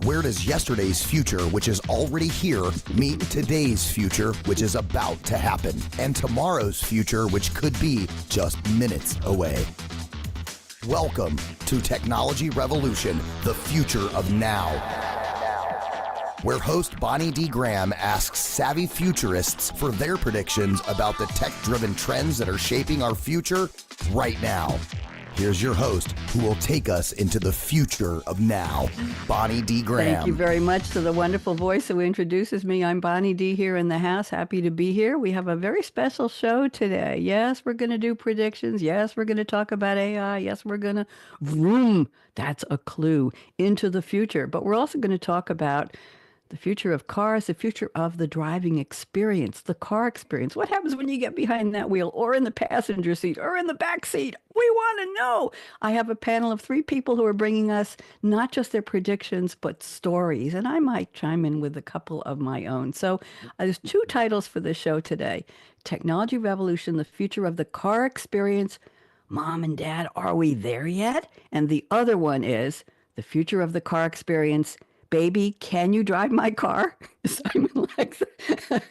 Where does yesterday's future, which is already here, meet today's future, which is about to happen, and tomorrow's future, which could be just minutes away? Welcome to Technology Revolution, the future of now, where host Bonnie D. Graham asks savvy futurists for their predictions about the tech-driven trends that are shaping our future right now. Here's your host, who will take us into the future of now, Bonnie D. Graham. Thank you very much to the wonderful voice who introduces me. I'm Bonnie D. here in the house. Happy to be here. We have a very special show today. Yes, we're going to do predictions. Yes, we're going to talk about AI. Yes, we're going to vroom, that's a clue, into the future. But we're also going to talk about the future of cars, the future of the driving experience, the car experience. What happens when you get behind that wheel or in the passenger seat or in the back seat? We want to know. I have a panel of 3 people who are bringing us not just their predictions, but stories. And I might chime in with a couple of my own. So there's 2 titles for this show today. Technology Revolution, the future of the car experience. Mom and Dad, are we there yet? And the other one is the future of the car experience. Baby, can you drive my car? Simon likes it.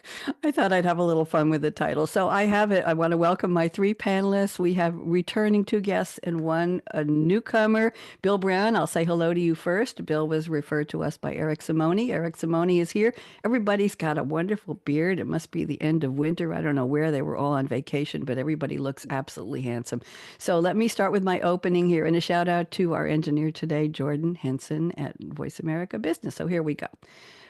I thought I'd have a little fun with the title. So I have it. I want to welcome my 3 panelists. We have returning 2 guests and a newcomer, Bill Brown. I'll say hello to you first. Bill was referred to us by Eric Simone. Eric Simone is here. Everybody's got a wonderful beard. It must be the end of winter. I don't know where they were all on vacation, but everybody looks absolutely handsome. So let me start with my opening here and a shout out to our engineer today, Jordan Henson at Voice America Business. So here we go.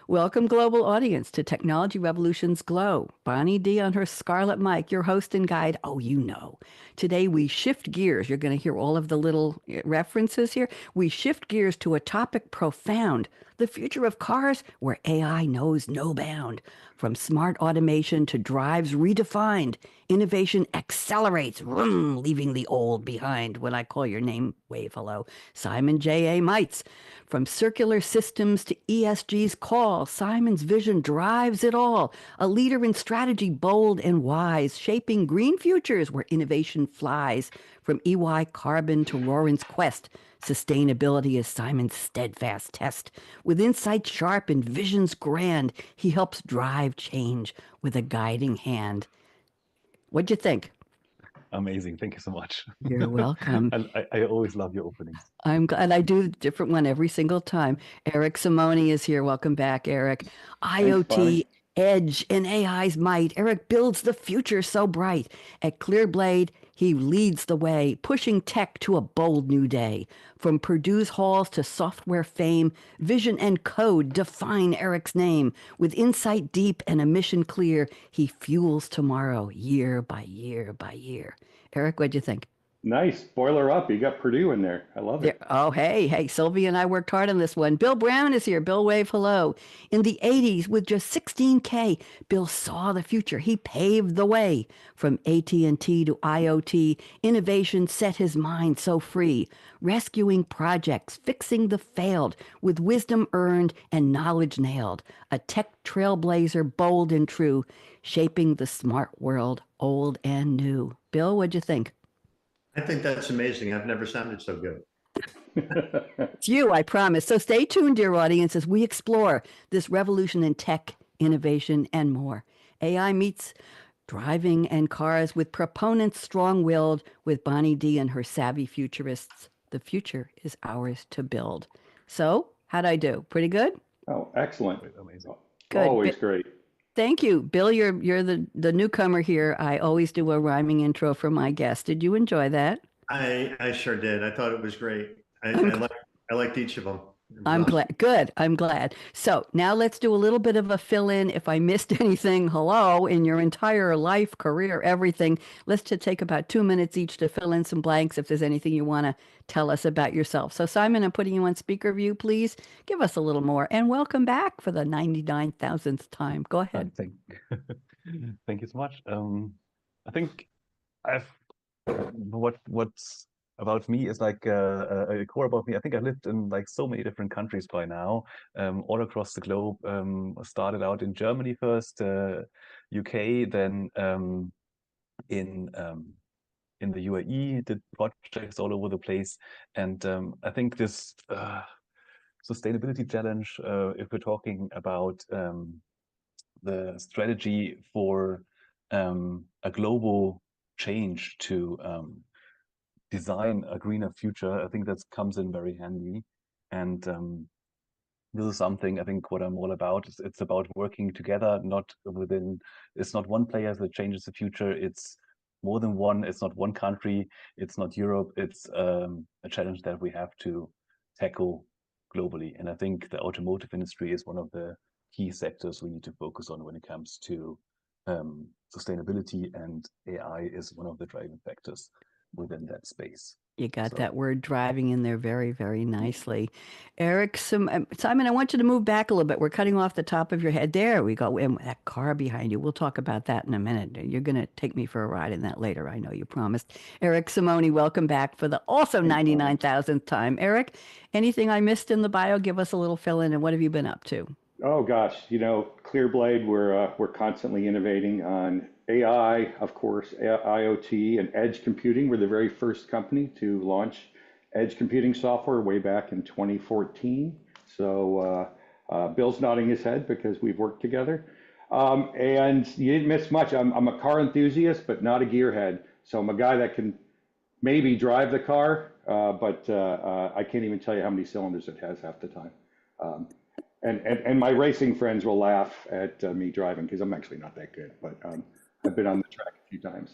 Welcome, global audience, to Technology Revolution's Glow. Bonnie D on her Scarlett mic, your host and guide. Oh, you know. Today we shift gears. You're going to hear all of the little references here. We shift gears to a topic profound, the future of cars where AI knows no bound. From smart automation to drives redefined, innovation accelerates, vroom, leaving the old behind. When I call your name, wave hello. Simon J.A. Meitz. From circular systems to ESG's call, Simon's vision drives it all. A leader in strategy, bold and wise, shaping green futures where innovation flies. From EY Carbon to Rorin's quest, sustainability is Simon's steadfast test. With insight sharp and visions grand, he helps drive change with a guiding hand. What'd you think? Amazing. Thank you so much. You're welcome. I always love your openings. I'm glad I do a different one every single time. Eric Simone is here. Welcome back, Eric. IoT, Edge, and AI's might. Eric builds the future so bright. At Clearblade, he leads the way, pushing tech to a bold new day. From Purdue's halls to software fame, vision and code define Eric's name. With insight deep and a mission clear, he fuels tomorrow year by year by year. Eric, what'd you think? Nice. Spoiler up. You got Purdue in there. I love it. Oh, hey, Sylvia and I worked hard on this one. Bill Brown is here. Bill, wave hello. In the 80s, with just 16K, Bill saw the future. He paved the way. From AT&T to IoT, innovation set his mind so free. Rescuing projects, fixing the failed, with wisdom earned and knowledge nailed. A tech trailblazer, bold and true, shaping the smart world, old and new. Bill, what'd you think? I think that's amazing. I've never sounded so good. It's you, I promise. So stay tuned, dear audience, as we explore this revolution in tech, innovation, and more. AI meets driving and cars with proponents strong-willed, with Bonnie D and her savvy futurists. The future is ours to build. So, how'd I do? Pretty good? Oh, excellent. Amazing. Good. Always great. Thank you. Bill, you're the newcomer here. I always do a rhyming intro for my guests. Did you enjoy that? I sure did. I thought it was great. I liked each of them. I'm glad. Good. I'm glad. So now let's do a little bit of a fill in. If I missed anything, hello, in your entire life, career, everything, let's just take about 2 minutes each to fill in some blanks if there's anything you want to tell us about yourself. So Simon, I'm putting you on speaker view. Please give us a little more, and welcome back for the 99,000th time. Go ahead. Thank you so much. I think what's about me is like a core about me. I think I lived in like so many different countries by now, all across the globe. Started out in Germany first, UK, then in the UAE, did projects all over the place. And I think this sustainability challenge, if we're talking about the strategy for a global change to design a greener future, I think that comes in very handy. And this is something I think what I'm all about. It's about working together, it's not one player that changes the future. It's more than one. It's not one country. It's not Europe. It's a challenge that we have to tackle globally. And I think the automotive industry is one of the key sectors we need to focus on when it comes to sustainability, and AI is one of the driving factors within that space. You got that word driving in there very, very nicely. Eric, Simon, I want you to move back a little bit. We're cutting off the top of your head. There we go. And that car behind you. We'll talk about that in a minute. You're going to take me for a ride in that later. I know you promised. Eric Simone, welcome back for the also 99,000th time. Eric, anything I missed in the bio? Give us a little fill in, and what have you been up to? Oh gosh, Clearblade, we're constantly innovating on AI, of course, IoT and edge computing. We're the very first company to launch edge computing software way back in 2014. So Bill's nodding his head because we've worked together. And you didn't miss much. I'm a car enthusiast, but not a gearhead. So I'm a guy that can maybe drive the car, but I can't even tell you how many cylinders it has half the time. And my racing friends will laugh at me driving because I'm actually not that good, but I've been on the track a few times.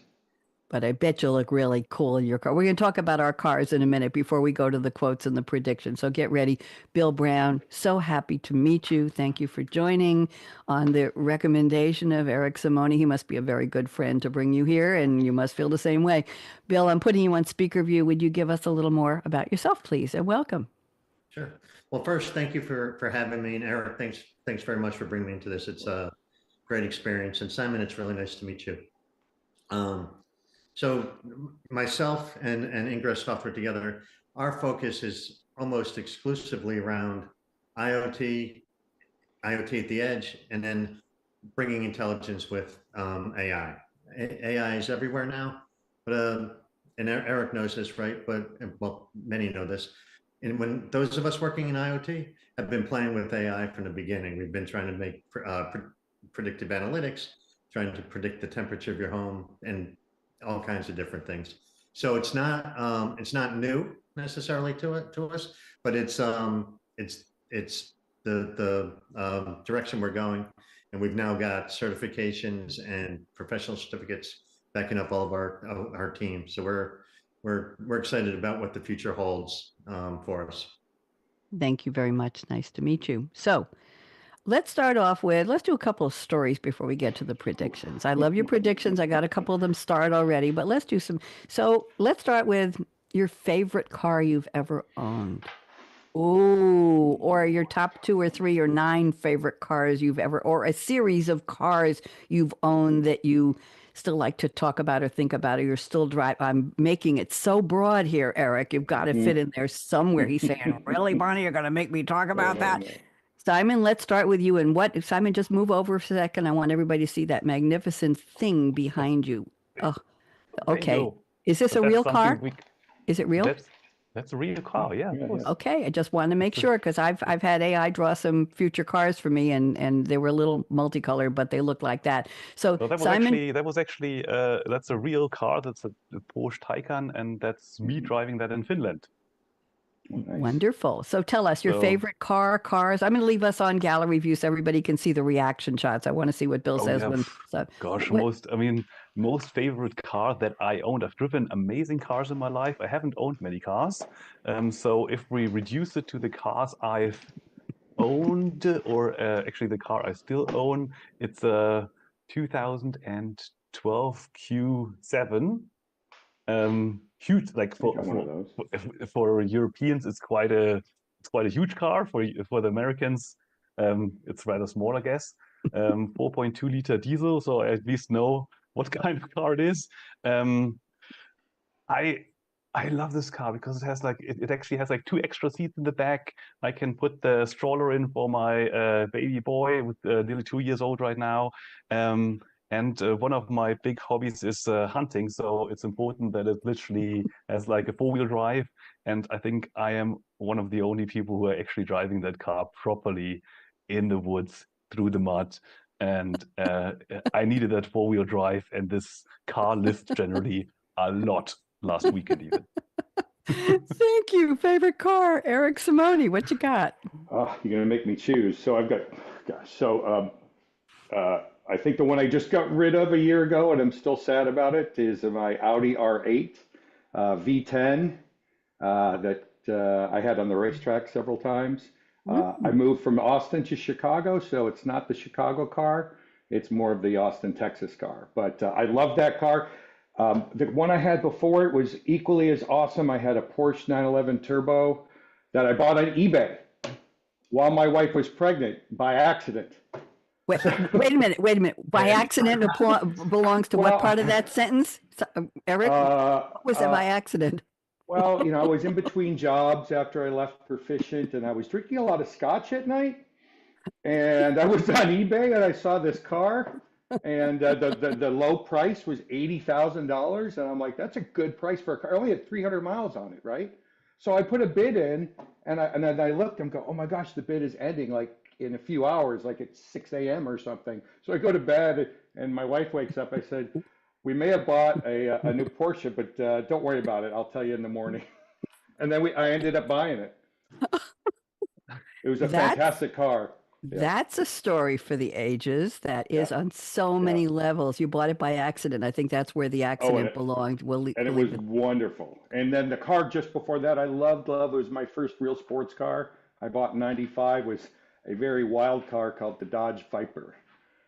But I bet you look really cool in your car. We're going to talk about our cars in a minute before we go to the quotes and the predictions. So get ready. Bill Brown, so happy to meet you. Thank you for joining on the recommendation of Eric Simone. He must be a very good friend to bring you here, and you must feel the same way. Bill, I'm putting you on speaker view. Would you give us a little more about yourself, please? And welcome. Sure. Well, first, thank you for having me. And Eric, thanks very much for bringing me into this. It's a great experience. And Simon, it's really nice to meet you. So myself and Ingress Software together, our focus is almost exclusively around IoT at the edge, and then bringing intelligence with AI. AI is everywhere now, but and Eric knows this, right? But well, many know this. And when those of us working in IoT have been playing with AI from the beginning, we've been trying to make predictive analytics, trying to predict the temperature of your home and all kinds of different things. So it's not new necessarily to us, but it's the direction we're going, and we've now got certifications and professional certificates backing up all of our team. So we're excited about what the future holds for us. Thank you very much. Nice to meet you. So let's start off with, let's do a couple of stories before we get to the predictions. I love your predictions. I got a couple of them started already, but let's do some. So let's start with your favorite car you've ever owned. Ooh, or your top 2 or 3 or 9 favorite cars you've ever, or a series of cars you've owned that you still like to talk about or think about, or you're still drive. I'm making it so broad here, Eric. You've got to fit in there somewhere. He's saying, really, Bonnie, you're going to make me talk about that? Simon, let's start with you. And Simon, just move over for a second. I want everybody to see that magnificent thing behind you. Oh, okay. Is this a real car? Is it real? That's a real car, yeah. Okay, I just wanted to make sure because I've had AI draw some future cars for me, and they were a little multicolored, but they looked like that. So that Simon, was actually that's a real car. That's a Porsche Taycan, and that's me driving that in Finland. Nice. Wonderful. So tell us your favorite cars. I'm going to leave us on gallery view so everybody can see the reaction shots. I want to see what Bill says. Yeah. Gosh, most favorite car that I owned. I've driven amazing cars in my life. I haven't owned many cars. So if we reduce it to the cars I've owned, or actually the car I still own, it's a 2012 Q7. Huge, like for Europeans, it's quite a huge car. For the Americans, it's rather small, I guess. 4.2 liter diesel, so I at least know what kind of car it is. I love this car because it has it actually has 2 extra seats in the back. I can put the stroller in for my baby boy, with nearly 2 years old right now. And one of my big hobbies is hunting, so it's important that it literally has a 4-wheel drive. And I think I am one of the only people who are actually driving that car properly in the woods through the mud. And I needed that four-wheel drive, and this car lift generally a lot last weekend even. Thank you. Favorite car, Eric Simone. What you got? Oh, you're gonna make me choose. So I've got, gosh, I think the one I just got rid of a year ago, and I'm still sad about it, is my Audi R8 V10 that I had on the racetrack several times. I moved from Austin to Chicago, so it's not the Chicago car. It's more of the Austin, Texas car. But I love that car. The one I had before it was equally as awesome. I had a Porsche 911 Turbo that I bought on eBay while my wife was pregnant by accident. Wait a minute. By accident belongs to what part of that sentence? Eric, what was that by accident? Well, I was in between jobs after I left Proficient, and I was drinking a lot of scotch at night. And I was on eBay, and I saw this car, and the low price was $80,000. And I'm like, that's a good price for a car. I only had 300 miles on it, right? So I put a bid in, and then I looked and go, oh my gosh, the bid is ending like in a few hours, like at 6 a.m. or something. So I go to bed, and my wife wakes up. I said, we may have bought a new Porsche, but don't worry about it. I'll tell you in the morning. And then I ended up buying it. It was a fantastic car. Yeah. That's a story for the ages. That is on so many levels. You bought it by accident. I think that's where the accident belonged. And it was wonderful. And then the car just before that, I loved. It was my first real sports car. I bought in '95. Was a very wild car called the Dodge Viper.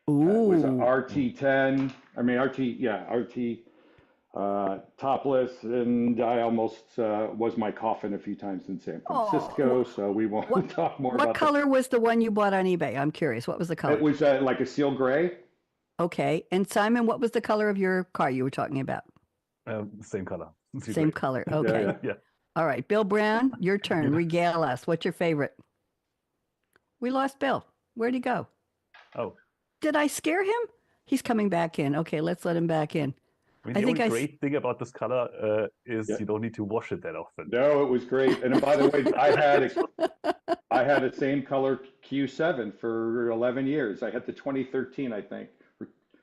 It was an RT10. I mean, RT topless, and I almost was my coffin a few times in San Francisco, so we won't talk more about that. What color was the one you bought on eBay? I'm curious. What was the color? It was like a seal gray. Okay. And Simon, what was the color of your car you were talking about? Same color. Same color. Okay. Yeah. All right. Bill Brown, your turn. Regale us. What's your favorite? We lost Bill. Where'd he go? Oh. Did I scare him? He's coming back in. Okay, let's let him back in. I mean, the only great thing about this color is you don't need to wash it that often. No, it was great. And by the way, I had a same color Q7 for 11 years. I had the 2013, I think.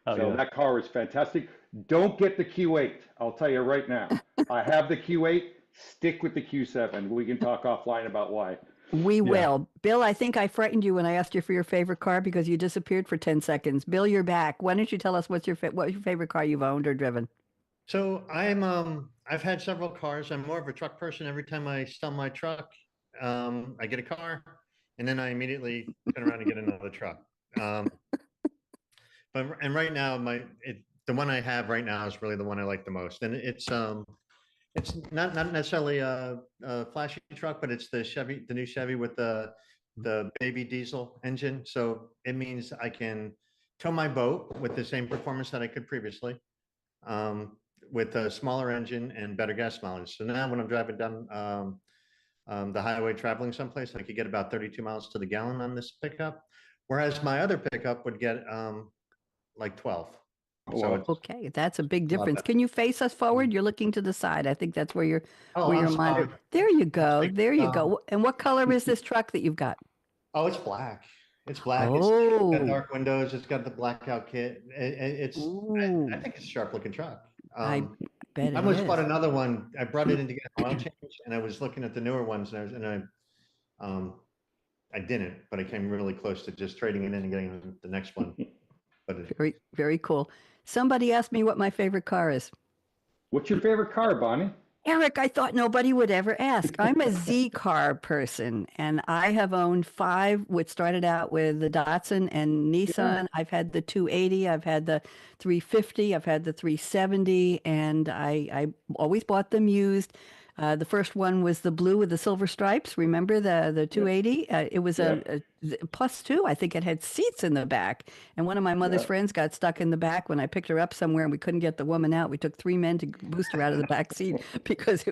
That car was fantastic. Don't get the Q8. I'll tell you right now. I have the Q8. Stick with the Q7. We can talk offline about why. We will. Bill, I think I frightened you when I asked you for your favorite car because you disappeared for 10 seconds. Bill, you're back. Why don't you tell us what's your favorite car you've owned or driven? So I've had several cars. I'm more of a truck person. Every time I sell my truck, I get a car, and then I immediately turn around and get another truck. But right now, the one I have right now is really the one I like the most, and it's not necessarily a flashy truck, but it's the new Chevy with the baby diesel engine. So it means I can tow my boat with the same performance that I could previously, with a smaller engine and better gas mileage. So now when I'm driving down the highway traveling someplace, I could get about 32 miles to the gallon on this pickup, whereas my other pickup would get like 12. So okay, that's a big difference. Can you face us forward? You're looking to the side. I think that's where your monitor. There you go. There you go. And what color is this truck that you've got? Oh, it's black. It's black. It's got dark windows. It's got the blackout kit. I think it's a sharp looking truck. I bet I almost bought another one. I brought it in to get an oil change, and I was looking at the newer ones, and I didn't, but I came really close to just trading it in and getting the next one. But very, very cool. Somebody asked me what my favorite car is. What's your favorite car, Bonnie? Eric, I thought nobody would ever ask. I'm a Z car person, and I have owned 5, which started out with the Datsun and Nissan. Yeah. I've had the 280, I've had the 350, I've had the 370, and I always bought them used. The first one was the blue with the silver stripes. Remember the 280? It was a plus two. I think it had seats in the back. And one of my mother's Yeah. friends got stuck in the back when I picked her up somewhere and we couldn't get the woman out. We took three men to boost her out of the back seat because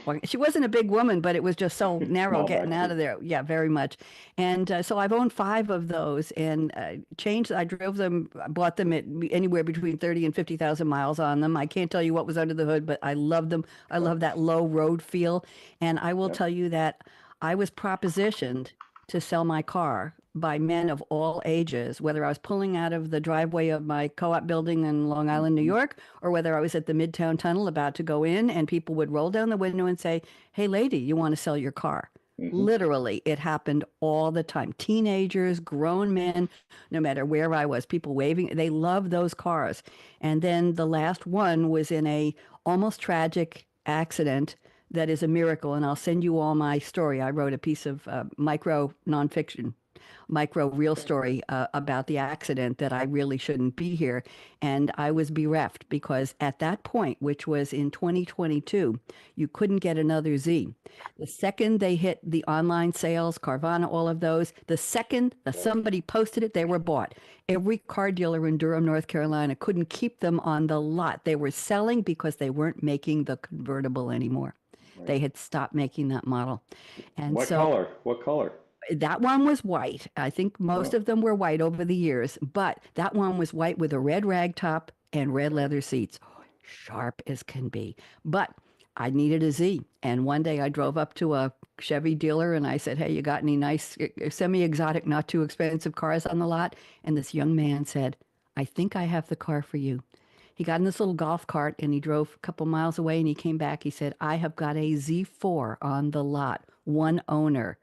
well, she wasn't a big woman, but it was just so narrow Small getting back out seat. of there. Yeah, very much. And so I've owned five of those and changed. I drove them, I bought them at anywhere between 30 and 50,000 miles on them. I can't tell you what was under the hood, but I loved them. I love that low road feel. And I will Yep. tell you that I was propositioned to sell my car by men of all ages, whether I was pulling out of the driveway of my co-op building in Long Island, New York, or whether I was at the Midtown Tunnel about to go in, and people would roll down the window and say, "Hey, lady, you want to sell your car?" Literally, it happened all the time. Teenagers, grown men, no matter where I was, people waving. They loved those cars. And then the last one was in a almost tragic accident that is a miracle. And I'll send you all my story. I wrote a piece of micro nonfiction, micro real story about the accident that I really shouldn't be here. And I was bereft because at that point, which was in 2022, you couldn't get another Z. The second they hit the online sales, Carvana, all of those, the second that somebody posted it, they were bought. Every car dealer in Durham, North Carolina couldn't keep them on the lot. They were selling because they weren't making the convertible anymore. They had stopped making that model. And What so color? What color? that one was white. I think most of them were white over the years, but that one was white with a red rag top and red leather seats. Sharp as can be. But I needed a Z. And one day I drove up to a Chevy dealer and I said, "Hey, you got any nice semi-exotic, not too expensive cars on the lot?" And this young man said, "I think I have the car for you." He got in this little golf cart and he drove a couple miles away and he came back. He said, "I have got a Z4 on the lot, one owner,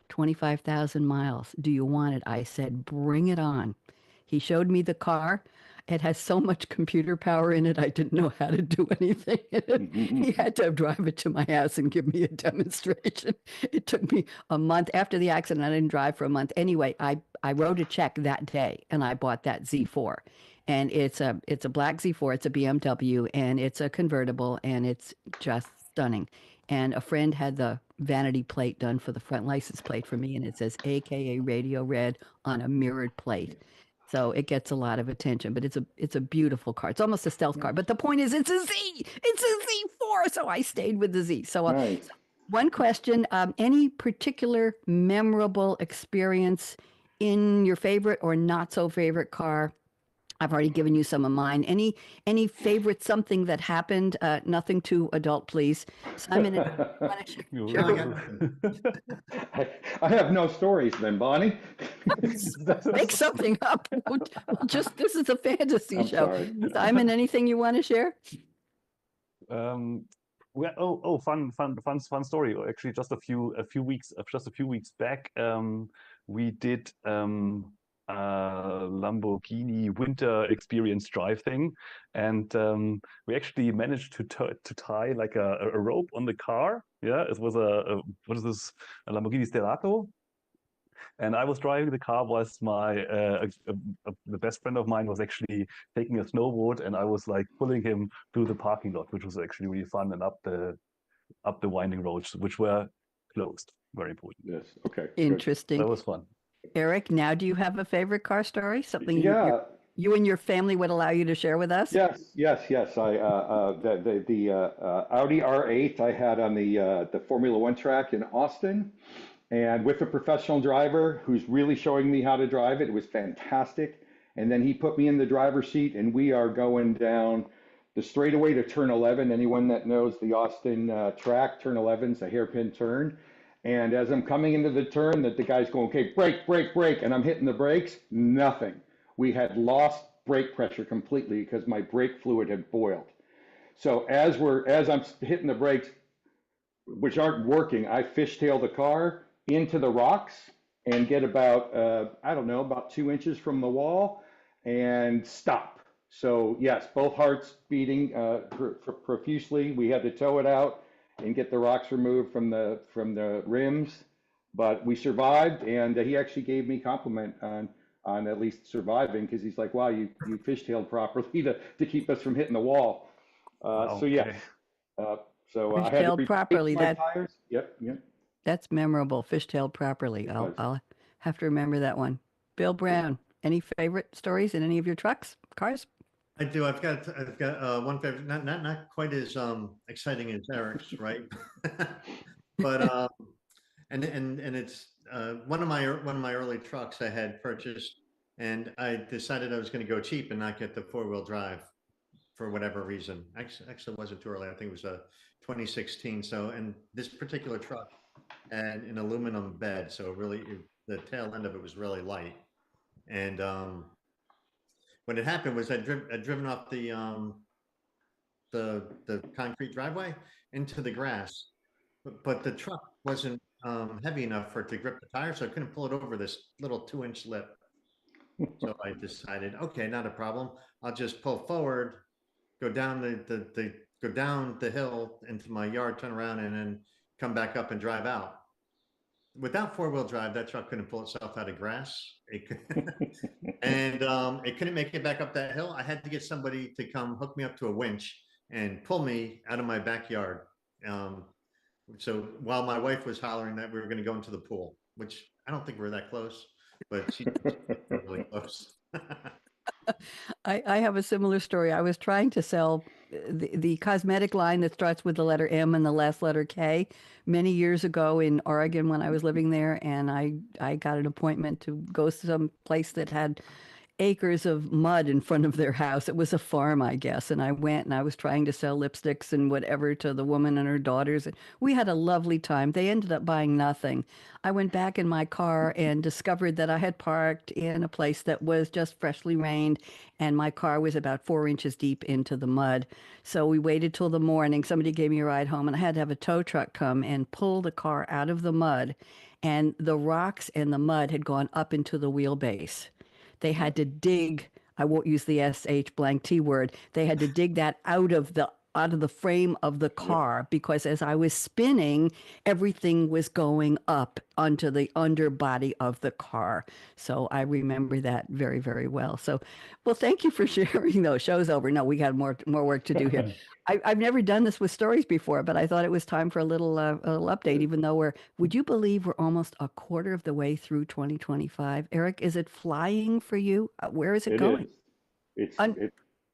25,000 miles. Do you want it?" I said, "Bring it on." He showed me the car. It has so much computer power in it, I didn't know how to do anything in it. He had to drive it to my house and give me a demonstration. It took me a month after the accident. I didn't drive for a month. Anyway, I wrote a check that day and I bought that Z4. And it's a black Z4, it's a BMW, and it's a convertible, and it's just stunning. And a friend had the vanity plate done for the front license plate for me, and it says AKA Radio Red on a mirrored plate. So it gets a lot of attention, but it's a beautiful car. It's almost a stealth car. But the point is, it's a Z. It's a Z4. So I stayed with the Z. So Nice. one question: any particular memorable experience in your favorite or not so favorite car? I've already given you some of mine. Any favorite something that happened? Nothing too adult, please. Simon, wanna share? I have no stories then, Bonnie. Make something up. Just this is a fantasy I'm show. sorry. Simon, anything you want to share? Well, fun story. Actually, just a few weeks back, we did Lamborghini winter experience drive thing, and we actually managed to tie like a rope on the car. Yeah, it was a what is this? A Lamborghini Stelato. And I was driving the car whilst the best friend of mine was actually taking a snowboard, and I was like pulling him through the parking lot, which was actually really fun, and up the winding roads, which were closed. Very important. Yes. Okay. Good. Interesting. That was fun. Eric, now do you have a favorite car story? Something Yeah. you and your family would allow you to share with us? Yes. I the Audi R8 I had on the Formula One track in Austin, and with a professional driver who's really showing me how to drive it. It was fantastic. And then he put me in the driver's seat, and we are going down the straightaway to turn 11. Anyone that knows the Austin track, turn 11 is a hairpin turn. And as I'm coming into the turn, that the guy's going, "Okay, brake, brake, brake," and I'm hitting the brakes. Nothing. We had lost brake pressure completely because my brake fluid had boiled. So as I'm hitting the brakes, which aren't working, I fishtail the car into the rocks and get about about 2 inches from the wall and stop. So yes, both hearts beating profusely. We had to tow it out and get the rocks removed from the rims, but we survived. And he actually gave me compliment on at least surviving, because he's like, "Wow, you fishtailed properly to keep us from hitting the wall." So yeah, so I had to Fishtailed properly. my tires. Yep. That's memorable. Fishtailed properly. It was. I'll Have to remember that one. Bill Brown, any favorite stories in any of your trucks, cars? I do. I've got one favorite, not quite as exciting as Eric's, right? But and it's one of my early trucks I had purchased, and I decided I was going to go cheap and not get the four-wheel drive for whatever reason. Actually, it wasn't too early. I think it was a 2016. So, and this particular truck had an aluminum bed, so the tail end of it was really light. And what had happened was I'd driven off the concrete driveway into the grass, but the truck wasn't heavy enough for it to grip the tire, so I couldn't pull it over this little 2-inch lip. So I decided, okay, not a problem. I'll just pull forward, go down go down the hill into my yard, turn around, and then come back up and drive out. Without four-wheel drive, that truck couldn't pull itself out of grass. And it couldn't make it back up that hill. I had to get somebody to come hook me up to a winch and pull me out of my backyard. So while my wife was hollering that we were going to go into the pool, which I don't think we're that close, but she's really close. I have a similar story. I was trying to sell the cosmetic line that starts with the letter M and the last letter K many years ago in Oregon when I was living there, and I got an appointment to go to some place that had acres of mud in front of their house. It was a farm, I guess. And I went and I was trying to sell lipsticks and whatever to the woman and her daughters. And we had a lovely time. They ended up buying nothing. I went back in my car and discovered that I had parked in a place that was just freshly rained, and my car was about 4 inches deep into the mud. So we waited till the morning. Somebody gave me a ride home, and I had to have a tow truck come and pull the car out of the mud. And the rocks and the mud had gone up into the wheelbase. They had to dig, I won't use the SH blank T word. They had to dig that out of the frame of the car because as I was spinning, everything was going up onto the underbody of the car. So I remember that very, very well. So, well, thank you for sharing those. Show's over. No, we got more work to do here. I've never done this with stories before, but I thought it was time for a little update, even though would you believe we're almost a quarter of the way through 2025? Eric, is it flying for you? Where is it going? Is.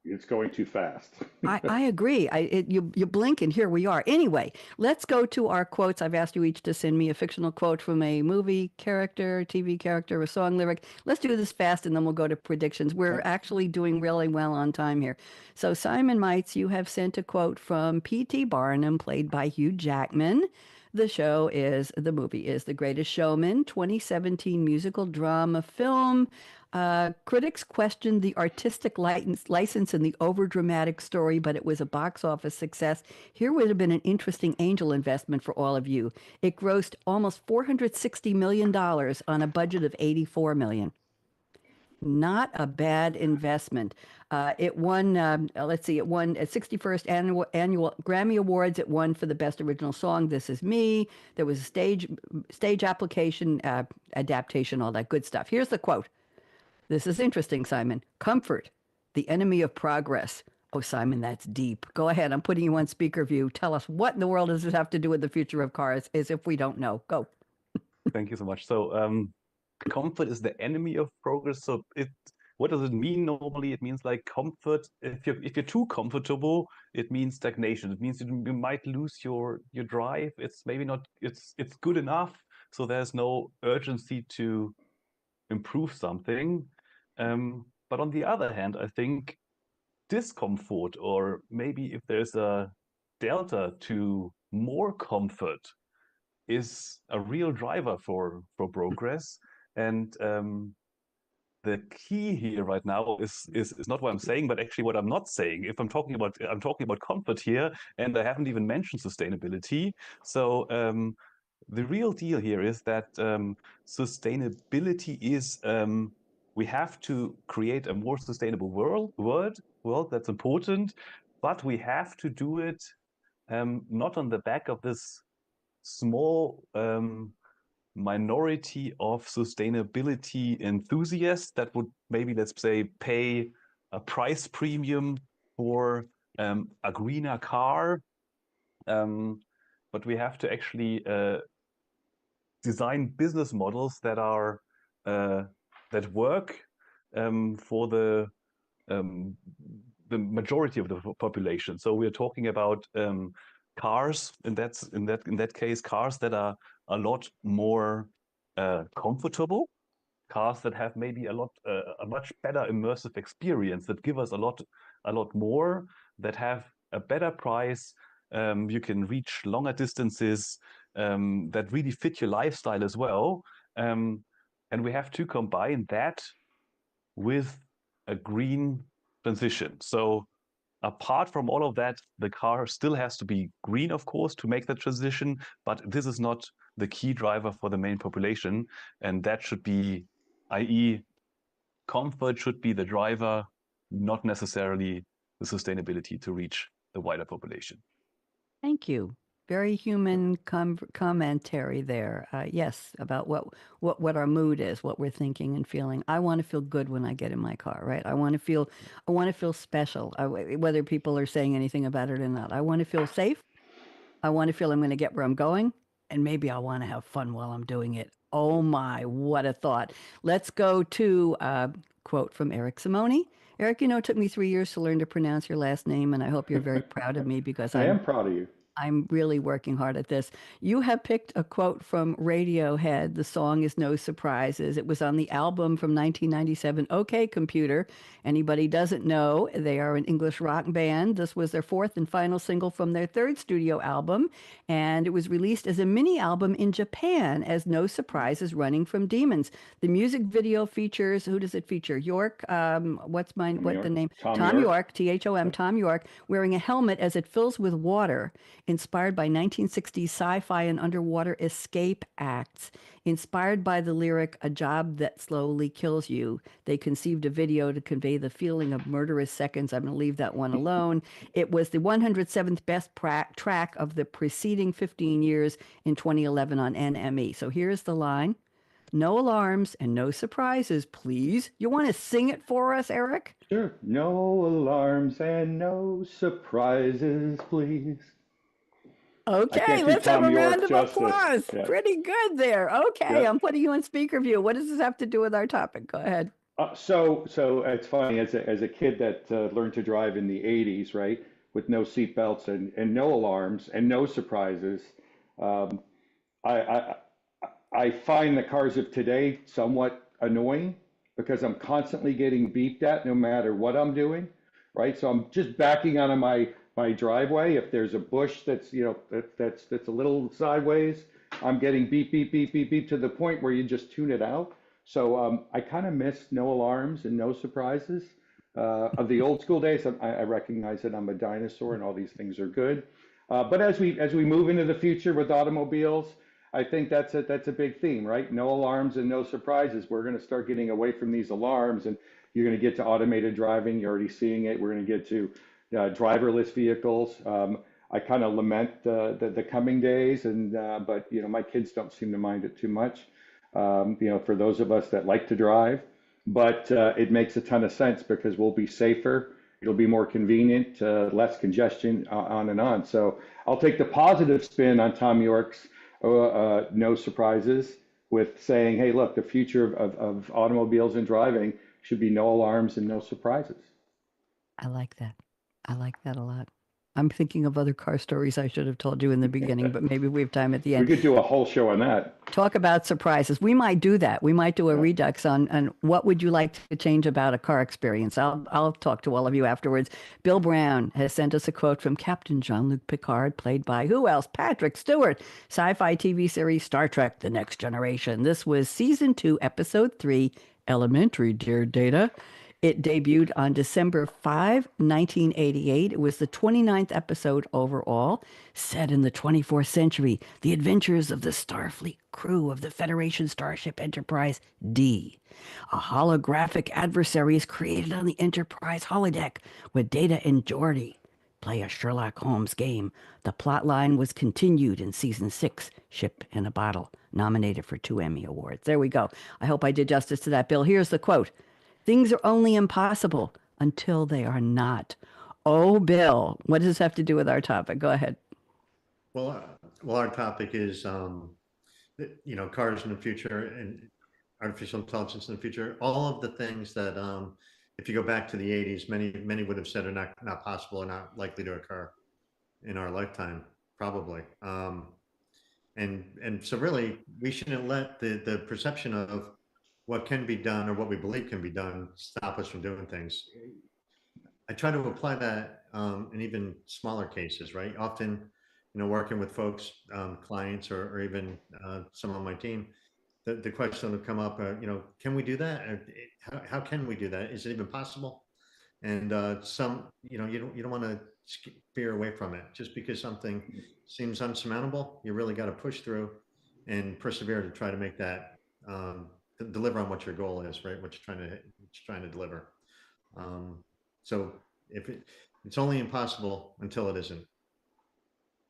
It's going too fast. I agree. You blink and here we are. Anyway, let's go to our quotes. I've asked you each to send me a fictional quote from a movie character, TV character, a song lyric. Let's do this fast and then we'll go to predictions. We're actually doing really well on time here. So Simon Meitz, you have sent a quote from P.T. Barnum, played by Hugh Jackman. The movie is The Greatest Showman, 2017 musical drama film. Critics questioned the artistic license and the overdramatic story, but it was a box office success. Here would have been an interesting angel investment for all of you. It grossed almost $460 million on a budget of $84 million. Not a bad investment. It won, it won at 61st annual Grammy Awards. It won for the best original song, This Is Me. There was a stage application, adaptation, all that good stuff. Here's the quote. This is interesting, Simon. Comfort, the enemy of progress. Oh, Simon, that's deep. Go ahead. I'm putting you on speaker view. Tell us, what in the world does this have to do with the future of cars, as if we don't know? Go. Thank you so much. So, comfort is the enemy of progress. So, what does it mean normally? It means like comfort. If you're too comfortable, it means stagnation. It means you might lose your drive. It's maybe not. It's good enough. So there's no urgency to improve something. But on the other hand, I think discomfort, or maybe if there's a delta to more comfort, is a real driver for progress. And the key here right now is not what I'm saying, but actually what I'm not saying. If I'm talking about comfort here, and I haven't even mentioned sustainability. So the real deal here is that sustainability is we have to create a more sustainable world that's important, but we have to do it not on the back of this small minority of sustainability enthusiasts that would maybe, let's say, pay a price premium for a greener car. But we have to actually design business models that are that work for the majority of the population. So we're talking about cars, in that case, cars that are a lot more comfortable, cars that have maybe a much better immersive experience, that give us a lot more, that have a better price. You can reach longer distances, that really fit your lifestyle as well. And we have to combine that with a green transition. So apart from all of that, the car still has to be green, of course, to make the transition, but this is not the key driver for the main population. And that should be, i.e., comfort should be the driver, not necessarily the sustainability to reach the wider population. Thank you. Very human commentary there. Yes, about what our mood is, what we're thinking and feeling. I want to feel good when I get in my car, right? I want to feel special, whether people are saying anything about it or not. I want to feel safe. I want to feel I'm going to get where I'm going, and maybe I want to have fun while I'm doing it. Oh my, what a thought. Let's go to a quote from Eric Simone. Eric, it took me 3 years to learn to pronounce your last name, and I hope you're very proud of me because I am proud of you. I'm really working hard at this. You have picked a quote from Radiohead. The song is No Surprises. It was on the album from 1997, OK Computer. Anybody doesn't know, they are an English rock band. This was their fourth and final single from their third studio album, and it was released as a mini album in Japan as No Surprises Running from Demons. The music video features, who does it feature? York, what's the name? Tom York, T-H-O-M, Tom York, wearing a helmet as it fills with water, inspired by 1960s sci-fi and underwater escape acts. Inspired by the lyric, "A job that slowly kills you," they conceived a video to convey the feeling of murderous seconds. I'm going to leave that one alone. It was the 107th best track of the preceding 15 years in 2011 on NME. So here's the line. No alarms and no surprises, please. You want to sing it for us, Eric? Sure. No alarms and no surprises, please. Okay, let's have a round of applause. Yeah. Pretty good there. Okay, Yeah. I'm putting you on speaker view. What does this have to do with our topic? Go ahead. So it's funny, as a kid that learned to drive in the 80s, right, with no seat belts and no alarms and no surprises, I find the cars of today somewhat annoying because I'm constantly getting beeped at no matter what I'm doing, right? So I'm just backing out of my driveway. If there's a bush that's that's a little sideways, I'm getting beep, beep, beep, beep, beep to the point where you just tune it out. So I kind of miss no alarms and no surprises of the old school days. I recognize that I'm a dinosaur and all these things are good. But as we move into the future with automobiles, I think that's a big theme, right? No alarms and no surprises. We're going to start getting away from these alarms, and you're going to get to automated driving. You're already seeing it. We're going to get to driverless vehicles. I kind of lament the coming days, but my kids don't seem to mind it too much. For those of us that like to drive, but it makes a ton of sense because we'll be safer. It'll be more convenient, less congestion, on and on. So I'll take the positive spin on Tom York's no surprises with saying, hey, look, the future of automobiles and driving should be no alarms and no surprises. I like that. I like that a lot. I'm thinking of other car stories I should have told you in the beginning, but maybe we have time at the end. We could do a whole show on that. Talk about surprises. We might do that. We might do a redux on what would you like to change about a car experience. I'll talk to all of you afterwards. Bill Brown has sent us a quote from Captain Jean-Luc Picard, played by who else? Patrick Stewart, sci-fi TV series Star Trek: The Next Generation. This was season 2, episode 3, Elementary, Dear Data. It debuted on December 5, 1988. It was the 29th episode overall. Set in the 24th century, the adventures of the Starfleet crew of the Federation starship Enterprise D. A holographic adversary is created on the Enterprise holodeck with Data and Geordi play a Sherlock Holmes game. The plotline was continued in season 6, Ship in a Bottle, nominated for 2 Emmy Awards. There we go. I hope I did justice to that, Bill. Here's the quote. Things are only impossible until they are not. Oh, Bill, what does this have to do with our topic? Go ahead. Well, our topic is, cars in the future, and artificial intelligence in the future, all of the things that, if you go back to the 80s, many would have said are not possible or not likely to occur in our lifetime, probably. And so really, we shouldn't let the perception of what can be done or what we believe can be done stop us from doing things. I try to apply that in even smaller cases, right? Often, working with folks, clients, or even some on my team, the question will come up, can we do that? How can we do that? Is it even possible? And you don't want to veer away from it just because something seems unsurmountable. You really got to push through and persevere to try to make that deliver on what your goal is, right? What you're trying to deliver. So it's only impossible until it isn't.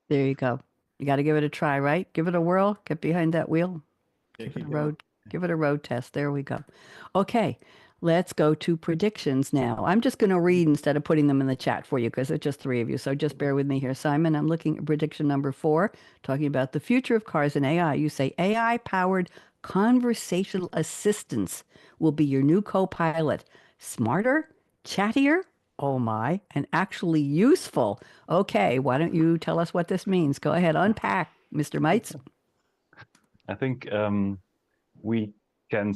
There you go. You got to give it a try, right? Give it a whirl. Get behind that wheel. Yeah, Give it a keep going. road. Give it a road test. There we go. Okay, let's go to predictions now. I'm just going to read instead of putting them in the chat for you because it's just three of you. So just bear with me here, Simon. I'm looking at prediction number 4, talking about the future of cars and AI. You say AI-powered conversational assistants will be your new co-pilot. Smarter, chattier, oh my, and actually useful. Okay, why don't you tell us what this means? Go ahead, unpack, Mr. Meitz. I think we can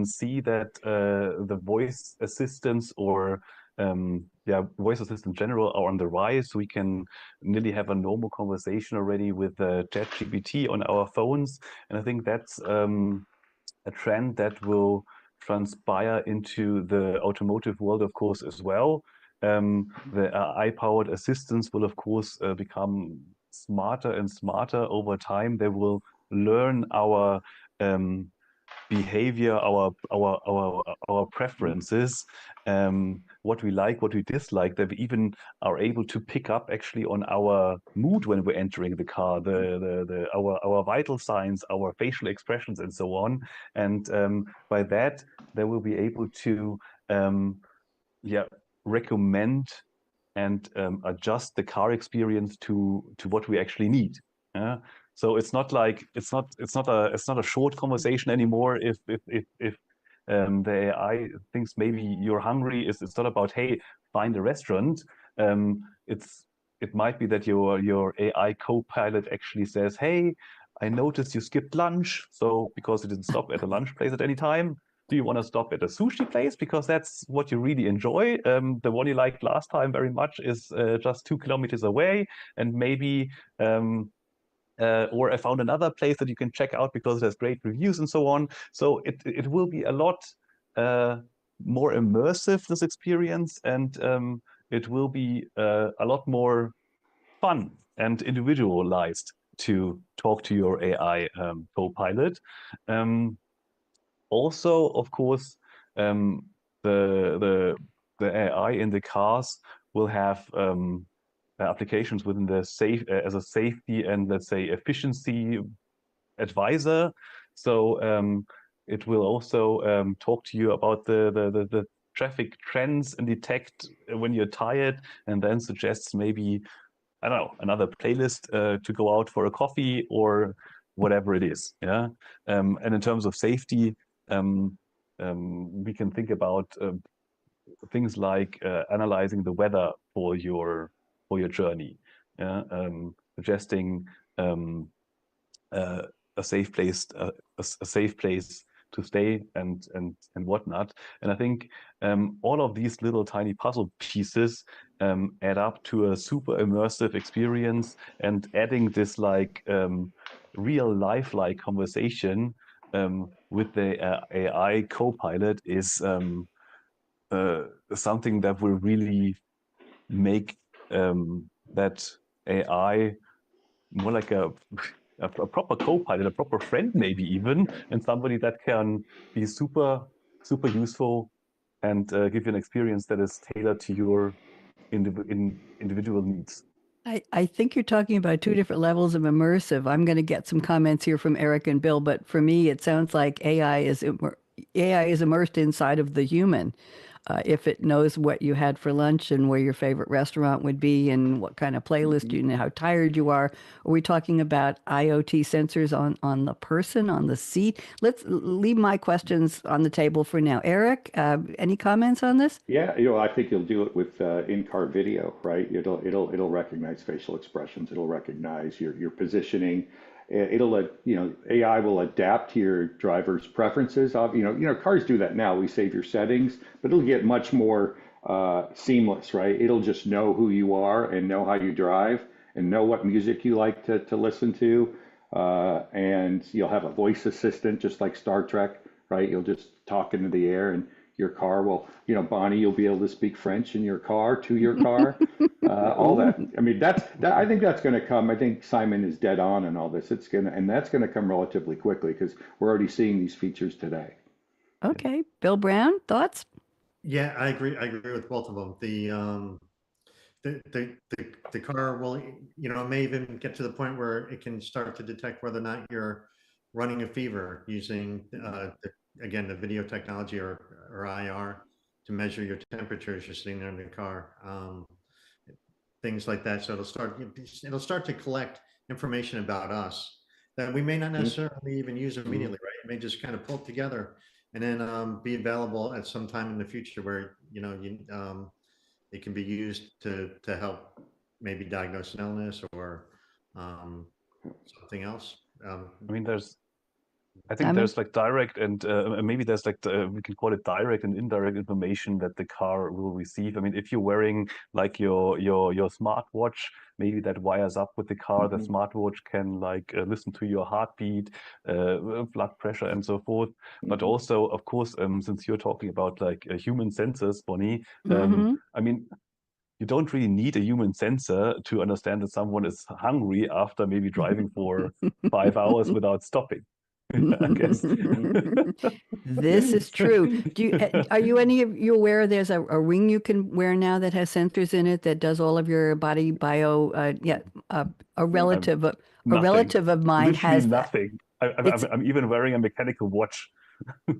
see that the voice assistants or voice assistants in general are on the rise. We can nearly have a normal conversation already with ChatGPT on our phones, and I think that's a trend that will transpire into the automotive world, of course, as well. The AI-powered assistants will, of course, become smarter and smarter over time. They will learn our behavior, our preferences, what we like, what we dislike. They even are able to pick up actually on our mood when we're entering the car, our vital signs, our facial expressions, and so on. And by that, they will be able to recommend and adjust the car experience to what we actually need. So it's not a short conversation anymore. If the AI thinks maybe you're hungry, it's not about, hey, find a restaurant. It might be that your AI co-pilot actually says, hey, I noticed you skipped lunch, so because you didn't stop at a lunch place at any time. Do you want to stop at a sushi place because that's what you really enjoy? The one you liked last time very much is just 2 kilometers away, and maybe or I found another place that you can check out because it has great reviews and so on. So it will be a lot more immersive, this experience, and it will be a lot more fun and individualized to talk to your AI co-pilot. Also, of course, the AI in the cars will have applications within the as a safety and, let's say, efficiency advisor. So it will also talk to you about the traffic trends and detect when you're tired, and then suggests maybe, I don't know, another playlist to go out for a coffee or whatever it is. Yeah. And in terms of safety, we can think about things like analyzing the weather for your journey, suggesting a safe place, a safe place to stay, and whatnot. And I think all of these little tiny puzzle pieces add up to a super immersive experience, and adding this like real lifelike conversation with the AI co-pilot is something that will really make that AI more like a proper co-pilot, a proper friend, maybe even, and somebody that can be super useful and give you an experience that is tailored to your individual needs. I think you're talking about 2 different levels of immersive. I'm going to get some comments here from Eric and Bill, but for me, it sounds like AI is immersed inside of the human. if it knows what you had for lunch and where your favorite restaurant would be and what kind of playlist you know, how tired you are. Are we talking about IoT sensors on the person, on the seat? Let's leave my questions on the table for now. Eric, any comments on this? Yeah, I think you'll do it with in-car video, right? It'll recognize facial expressions. It'll recognize your positioning. AI will adapt to your driver's preferences. Cars do that now. We save your settings, but it'll get much more seamless, right? It'll just know who you are and know how you drive and know what music you like to listen to. And you'll have a voice assistant, just like Star Trek, right? You'll just talk into the air and your car will, Bonnie, you'll be able to speak French in your car, to your car, all that. I mean, I think that's going to come. I think Simon is dead on all this. And that's going to come relatively quickly because we're already seeing these features today. Okay. Bill Brown, thoughts? Yeah, I agree. I agree with both of them. The car will, it may even get to the point where it can start to detect whether or not you're running a fever using, again, the video technology or IR to measure your temperature as you're sitting there in the car. Things like that. So it'll start to collect information about us that we may not necessarily even use immediately, right? It may just kind of pull it together and then be available at some time in the future where it can be used to help maybe diagnose an illness or something else. I mean, I think Simon? there's like direct and maybe there's like we can call it direct and indirect information that the car will receive. I mean, if you're wearing like your smartwatch, maybe that wires up with the car. The smartwatch can like listen to your heartbeat, blood pressure, and so forth. But also, of course, since you're talking about like human sensors, Bonnie, I mean, you don't really need a human sensor to understand that someone is hungry after maybe driving for 5 hours without stopping. I guess. This is true. Are you aware there's a ring you can wear now that has sensors in it that does all of your body bio? A relative of mine Literally has nothing. I'm even wearing a mechanical watch.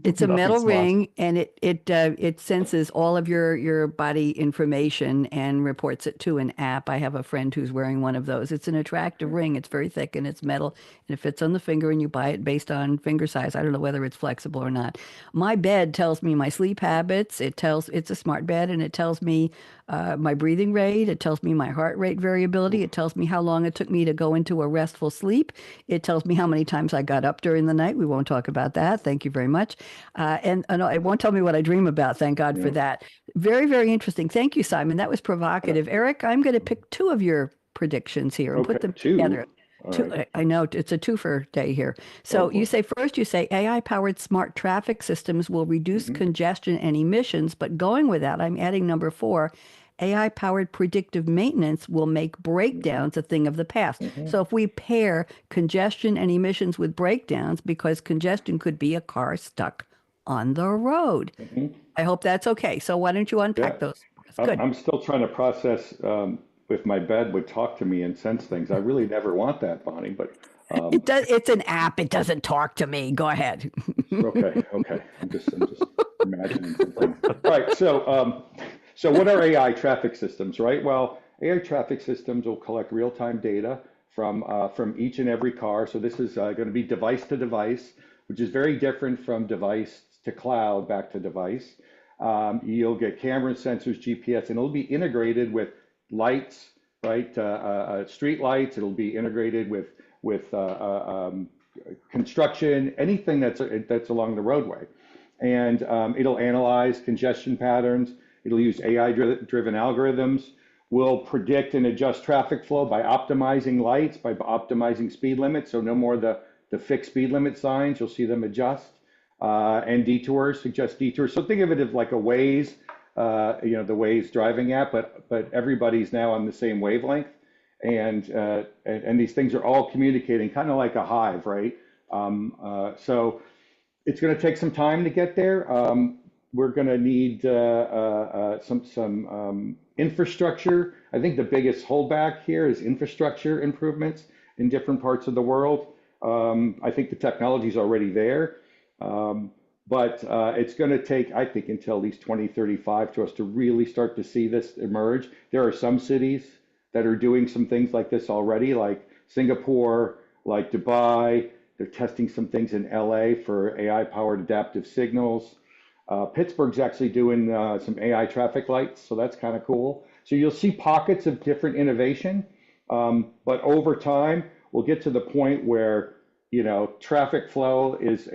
It's a Nothing metal smart. ring, and it senses all of your body information and reports it to an app. I have a friend who's wearing one of those. It's an attractive ring. It's very thick and it's metal, and it fits on the finger. And you buy it based on finger size. I don't know whether it's flexible or not. My bed tells me my sleep habits. It's a smart bed, and it tells me my breathing rate. It tells me my heart rate variability. It tells me how long it took me to go into a restful sleep. It tells me how many times I got up during the night. We won't talk about that. Thank you very much. And it won't tell me what I dream about. Thank God for that. Very, very interesting. Thank you, Simon. That was provocative. Eric, I'm going to pick two of your predictions here and put them together. Right. I know it's a twofer day here. So you say AI-powered smart traffic systems will reduce congestion and emissions, but going with that, I'm adding number 4. AI-powered predictive maintenance will make breakdowns a thing of the past. So if we pair congestion and emissions with breakdowns, because congestion could be a car stuck on the road. I hope that's okay. So why don't you unpack those? Good. I'm still trying to process if my bed would talk to me and sense things. I really never want that, Bonnie, but It does. It's an app. It doesn't talk to me. Go ahead. okay. I'm just imagining something. All right. So what are AI traffic systems, right? Well, AI traffic systems will collect real-time data from each and every car. So this is going to be device to device, which is very different from device to cloud back to device. You'll get camera sensors, GPS, and it'll be integrated with lights, right? Street lights. It'll be integrated with construction, anything that's along the roadway, and it'll analyze congestion patterns. It'll use AI-driven algorithms. We'll predict and adjust traffic flow by optimizing lights, by optimizing speed limits. So no more the fixed speed limit signs. You'll see them adjust. And detours, suggest detours. So think of it as like a Waze, the Waze driving app, but everybody's now on the same wavelength. And these things are all communicating kind of like a hive, right? So it's going to take some time to get there. We're going to need some infrastructure. I think the biggest holdback here is infrastructure improvements in different parts of the world. I think the technology is already there, but it's going to take, I think, until at least 2035 to us to really start to see this emerge. There are some cities that are doing some things like this already, like Singapore, like Dubai. They're testing some things in LA for AI-powered adaptive signals. Pittsburgh's actually doing some AI traffic lights, so that's kind of cool. So you'll see pockets of different innovation, but over time, we'll get to the point where, you know, traffic flow is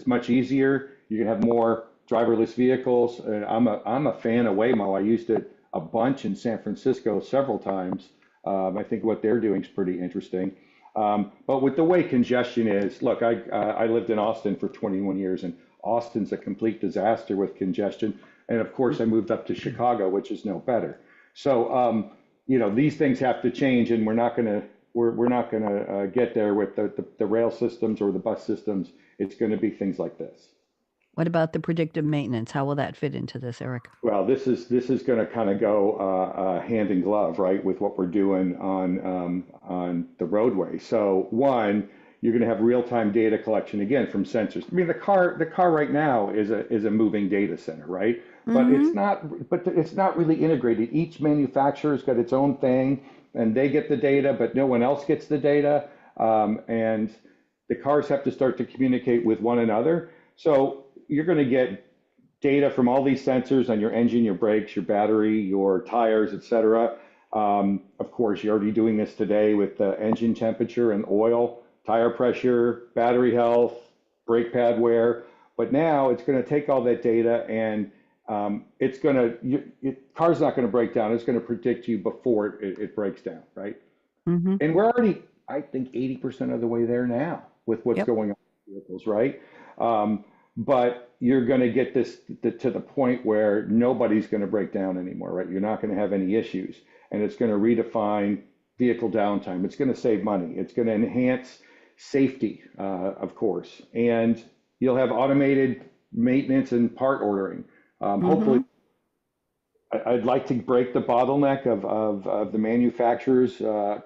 much easier. You can have more driverless vehicles. And I'm a fan of Waymo. I used it a bunch in San Francisco several times. I think what they're doing is pretty interesting. But with the way congestion is, look, I lived in Austin for 21 years, and Austin's a complete disaster with congestion. And of course, I moved up to Chicago, which is no better. So, you know, these things have to change, and we're not going to get there with the rail systems or the bus systems. It's going to be things like this. What about the predictive maintenance? How will that fit into this, Eric? Well, this is going to kind of go hand in glove, right, with what we're doing on the roadway. So one, you're going to have real-time data collection again from sensors. I mean, the car right now is a moving data center, right? But it's not really integrated. Each manufacturer's got its own thing, and they get the data, but no one else gets the data. And the cars have to start to communicate with one another. So you're going to get data from all these sensors on your engine, your brakes, your battery, your tires, et cetera. Of course, you're already doing this today with the engine temperature and oil, tire pressure, battery health, brake pad wear. But now it's going to take all that data, and it's going to, car's not going to break down. It's going to predict you before it breaks down, right? Mm-hmm. And we're already, I think, 80% of the way there now with what's going on with vehicles, right? But you're going to get this to the point where nobody's going to break down anymore, right? You're not going to have any issues, and it's going to redefine vehicle downtime. It's going to save money. It's going to enhance safety, of course, and you'll have automated maintenance and part ordering. Hopefully, I'd like to break the bottleneck of the manufacturers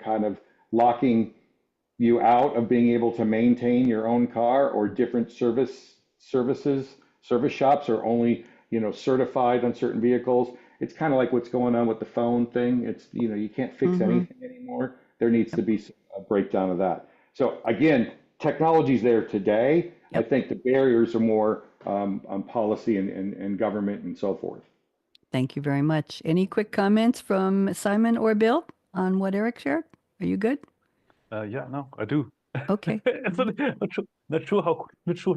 kind of locking you out of being able to maintain your own car, or different service shops are only, you know, certified on certain vehicles. It's kind of like what's going on with the phone thing. It's, you know, you can't fix anything anymore. There needs to be a breakdown of that. So again, technology's there today. I think the barriers are more on policy and government and so forth. Thank you very much. Any quick comments from Simon or Bill on what Eric shared? Are you good? Yeah, no, I do. Okay. Not sure how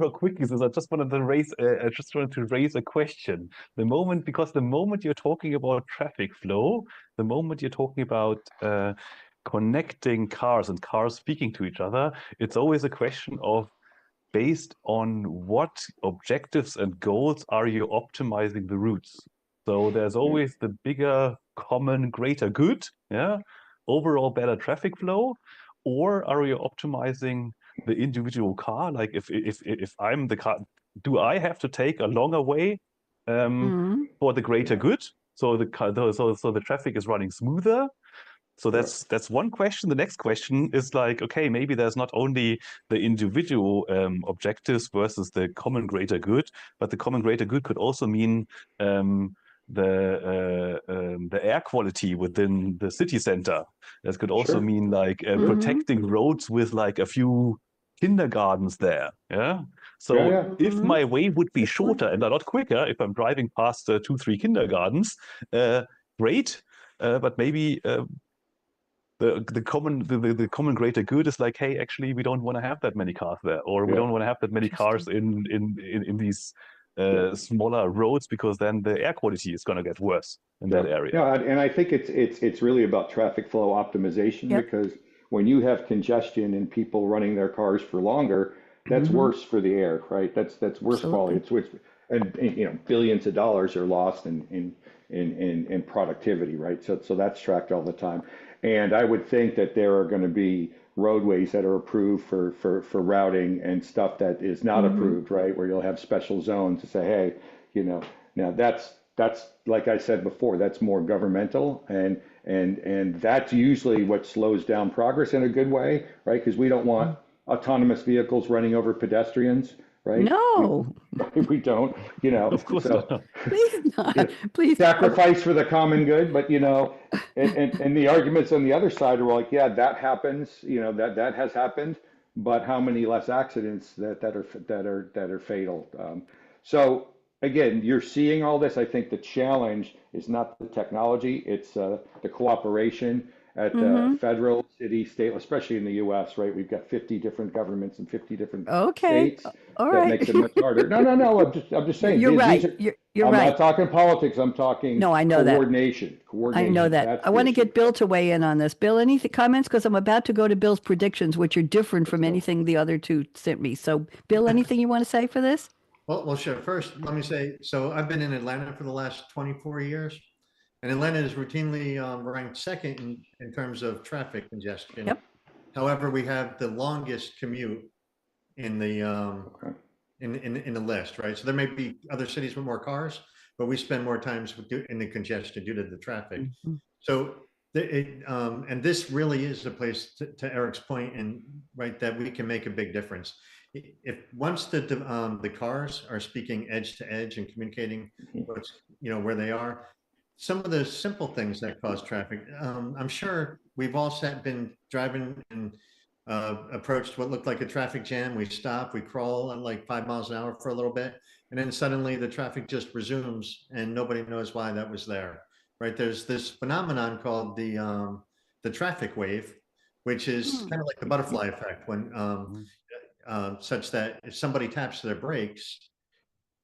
quick this is. I just wanted to raise a question. The moment you're talking about traffic flow, the moment you're talking about connecting cars and cars speaking to each other, it's always a question of, based on what objectives and goals are you optimizing the routes? So there's always the bigger, common, greater good, overall better traffic flow, or are you optimizing the individual car? Like if I'm the car, do I have to take a longer way for the greater good? So the traffic is running smoother. So that's one question. The next question is like, okay, maybe there's not only the individual objectives versus the common greater good, but the common greater good could also mean the air quality within the city center. That could also mean like protecting roads with like a few kindergartens there. So if my way would be shorter and a lot quicker, if I'm driving past 2-3 kindergartens, great. But maybe the common greater good is like, hey, actually, we don't want to have that many cars there, or we don't want to have that many cars in these smaller roads, because then the air quality is going to get worse in that area. Yeah, and I think it's really about traffic flow optimization, because when you have congestion and people running their cars for longer, that's worse for the air, right? That's worse quality. And you know, billions of dollars are lost in productivity, right? So that's tracked all the time. And I would think that there are going to be roadways that are approved for routing and stuff that is not approved, right? Where you'll have special zones to say, hey, you know, now that's like I said before, that's more governmental, and that's usually what slows down progress in a good way, right? Because we don't want autonomous vehicles running over pedestrians. right? No, We don't, Of course so not. please not. Please. sacrifice for the common good, but and the arguments on the other side are like, yeah, that happens, that has happened, but how many less accidents that are fatal? So again, you're seeing all this. I think the challenge is not the technology; it's the cooperation at the Mm-hmm. federal, city, state, especially in the U.S. Right? We've got 50 different governments in 50 different Okay. states. All That right. makes it much harder. No, no, no. I'm just saying You're these right. are. You're I'm right. not talking politics. I'm talking No, I know that. coordination. I know Coordination. that. That's I the want to issue. get Bill to weigh in on this. Bill, any comments? Because I'm about to go to Bill's predictions, which are different Let's from go. anything the other two sent me. So, Bill, anything you want to say for this? Well, sure. First, let me say, so I've been in Atlanta for the last 24 years, and Atlanta is routinely ranked second in terms of traffic congestion. Yep. However, we have the longest commute in the Okay. in the list, right? So there may be other cities with more cars, but we spend more times in the congestion due to the traffic. Mhm. So and this really is a place to Eric's point, and right, that we can make a big difference. If once the cars are speaking edge to edge and communicating what's, where they are, some of the simple things that cause traffic. I'm sure we've all been driving and approached what looked like a traffic jam. We stop, we crawl at like 5 miles an hour for a little bit, and then suddenly the traffic just resumes, and nobody knows why that was there. Right? There's this phenomenon called the traffic wave, which is kind of like the butterfly effect when such that if somebody taps their brakes,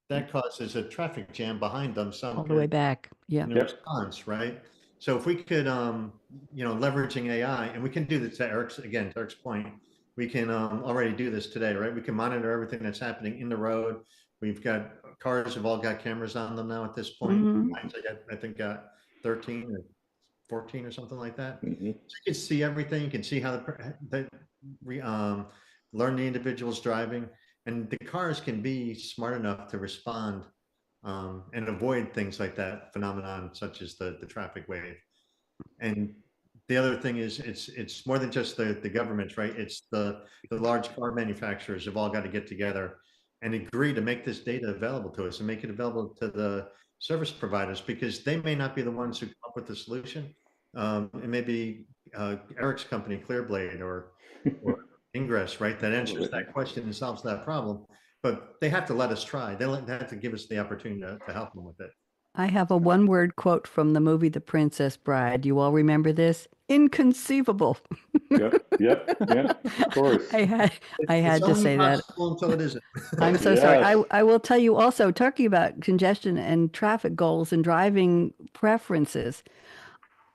that causes a traffic jam behind them. Some All the way back. Yeah. in response, right? So if we could, leveraging AI, and we can do this to Eric's point, we can already do this today, right? We can monitor everything that's happening in the road. We've got cars have all got cameras on them now at this point. Mhm. I think got 13 or 14 or something like that. Mhm. So you can see everything. You can see how learn the individual's driving, and the cars can be smart enough to respond and avoid things like that phenomenon, such as the traffic wave. And the other thing is, it's more than just the governments, right? It's the large car manufacturers have all got to get together and agree to make this data available to us and make it available to the service providers, because they may not be the ones who come up with the solution. It may be Eric's company, Clearblade, or Ingress, right? That answers that question and solves that problem. But they have to let us try. They have to give us the opportunity to help them with it. I have a one-word quote from the movie The Princess Bride. You all remember this? Inconceivable. Yep, of course. I had It's to only say that. possible until it isn't. I'm so sorry. Yes. I will tell you also, talking about congestion and traffic goals and driving preferences.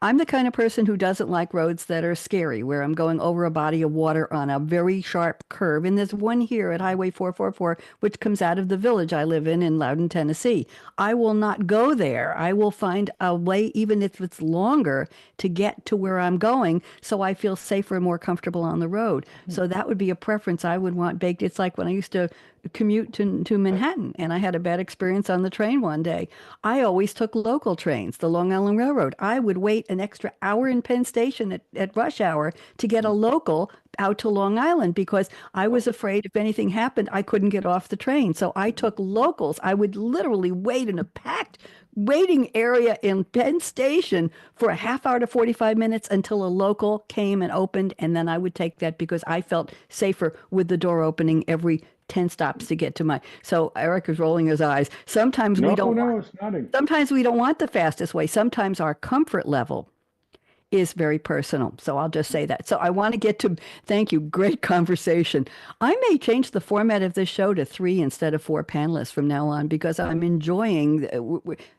I'm the kind of person who doesn't like roads that are scary, where I'm going over a body of water on a very sharp curve. And there's one here at Highway 444, which comes out of the village I live in Loudon, Tennessee. I will not go there. I will find a way, even if it's longer, to get to where I'm going, so I feel safer and more comfortable on the road. So that would be a preference I would want baked. It's like when I used to commute to Manhattan, and I had a bad experience on the train one day. I always took local trains, the Long Island Railroad. I would wait an extra hour in Penn Station at rush hour to get a local out to Long Island, because I was afraid if anything happened, I couldn't get off the train. So I took locals. I would literally wait in a packed waiting area in Penn Station for a half hour to 45 minutes until a local came and opened. And then I would take that because I felt safer with the door opening every 10 stops to get to my. So Eric is rolling his eyes. Sometimes we don't want, It's nothing. sometimes we don't want the fastest way. Sometimes our comfort level is very personal. So I'll just say that. So I want to get to, thank you, great conversation. I may change the format of this show to 3 instead of 4 panelists from now on, because I'm enjoying,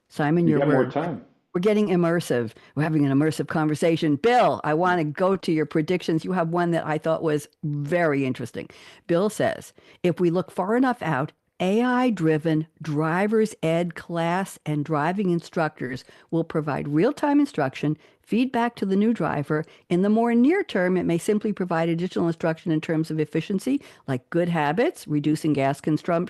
Simon, You your got more word. time. We're getting immersive. We're having an immersive conversation. Bill, I want to go to your predictions. You have one that I thought was very interesting. Bill says, if we look far enough out, AI-driven driver's ed class and driving instructors will provide real-time instruction, feedback to the new driver. In the more near term, it may simply provide additional instruction in terms of efficiency, like good habits, reducing gas consumption,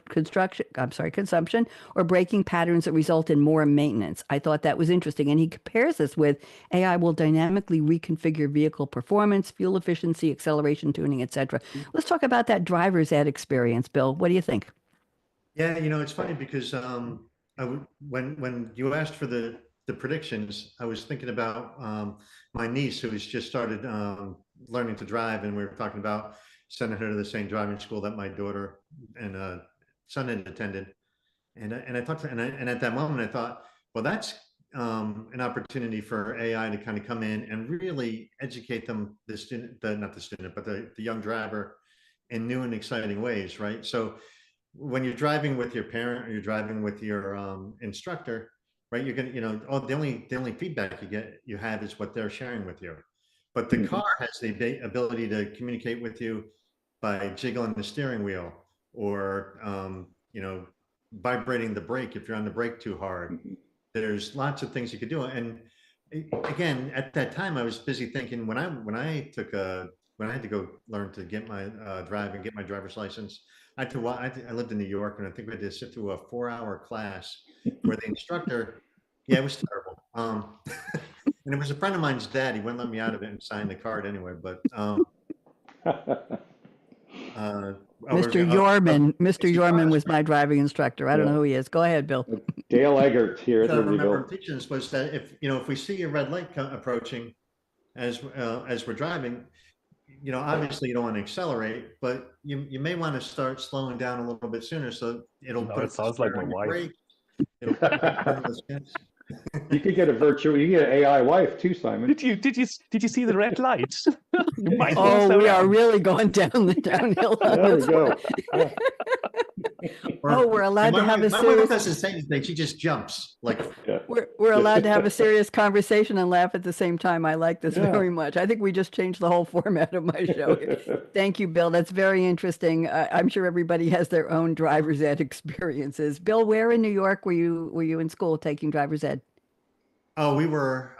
or braking patterns that result in more maintenance. I thought that was interesting. And he compares this with AI will dynamically reconfigure vehicle performance, fuel efficiency, acceleration tuning, etc. Let's talk about that driver's ed experience, Bill. What do you think? Yeah, it's funny because when you asked for the predictions, I was thinking about my niece who has just started learning to drive, and we were talking about sending her to the same driving school that my daughter and son had attended. And I talked to, and at that moment I thought, well, that's an opportunity for AI to kind of come in and really educate them, the student, not the student, but the young driver, in new and exciting ways, right? So when you're driving with your parent or you're driving with your instructor, right, you're gonna, oh, the only feedback you have is what they're sharing with you. But the car has the ability to communicate with you by jiggling the steering wheel, or vibrating the brake if you're on the brake too hard. There's lots of things you could do. And again, at that time, I was busy thinking when I had to go learn to get my drive and get my driver's license, I lived in New York, and I think we had to sit through a 4-hour class where the instructor, yeah, it was terrible. And it was a friend of mine's dad. He wouldn't let me out of it and sign the card anyway. But Mr. Yorman. Mr. Yorman was my driving instructor. I don't know who he is. Go ahead, Bill. Dale Eggert here at I remember Libertyville. teaching us was that if we see a red light approaching as we're driving, obviously you don't want to accelerate, but you may want to start slowing down a little bit sooner, so it'll It sounds like my wife. brake. It'll put You could get you get an AI wife too, Simon. Did you see the red light? Oh, we are really going down the downhill. There we go. Oh, we're allowed to have a my serious. wife doesn't say anything; she just jumps. Like We're allowed to have a serious conversation and laugh at the same time. I like this very much. I think we just changed the whole format of my show here. Thank you, Bill. That's very interesting. I'm sure everybody has their own driver's ed experiences. Bill, where in New York were you in school taking driver's ed? oh, we were